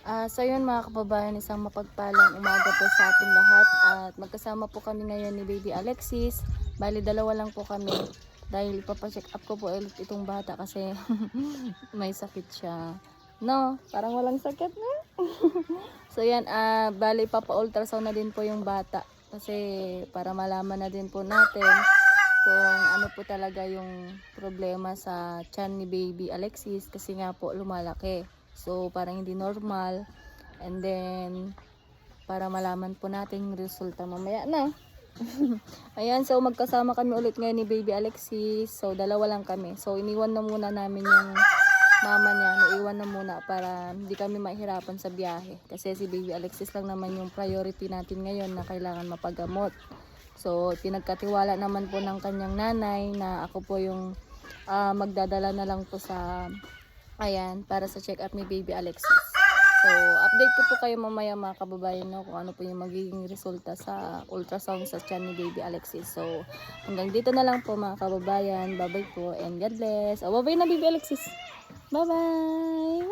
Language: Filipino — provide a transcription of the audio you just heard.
So yun mga kababayan, isang mapagpalang umaga po sa ating lahat at magkasama po kami ngayon ni Baby Alexis. Bali dalawa lang po kami dahil ipapacheck up ko po ulit itong bata kasi may sakit siya. No, parang walang sakit na. So yan, bali papa-ultrasound na din po yung bata kasi para malaman na din po natin kung ano po talaga yung problema sa tiyan ni Baby Alexis kasi nga po lumalaki. So parang hindi normal, and then para malaman po natin yung resulta mamaya na. Ayan, so magkasama kami ulit ngayon ni Baby Alexis. So dalawa lang kami. So iniwan na muna namin yung mama niya, naiwan na muna para hindi kami mahirapan sa biyahe. Kasi si Baby Alexis lang naman yung priority natin ngayon na kailangan mapagamot. So pinagkatiwala naman po ng kanyang nanay na ako po yung magdadala na lang po sa para sa check up ni Baby Alexis. So update ko po kayo mamaya mga kababayan, no, kung ano po yung magiging resulta sa ultrasound sa tiyan ni Baby Alexis. So hanggang dito na lang po mga kababayan. Bye bye po and God bless. Bye bye na Baby Alexis. Bye bye.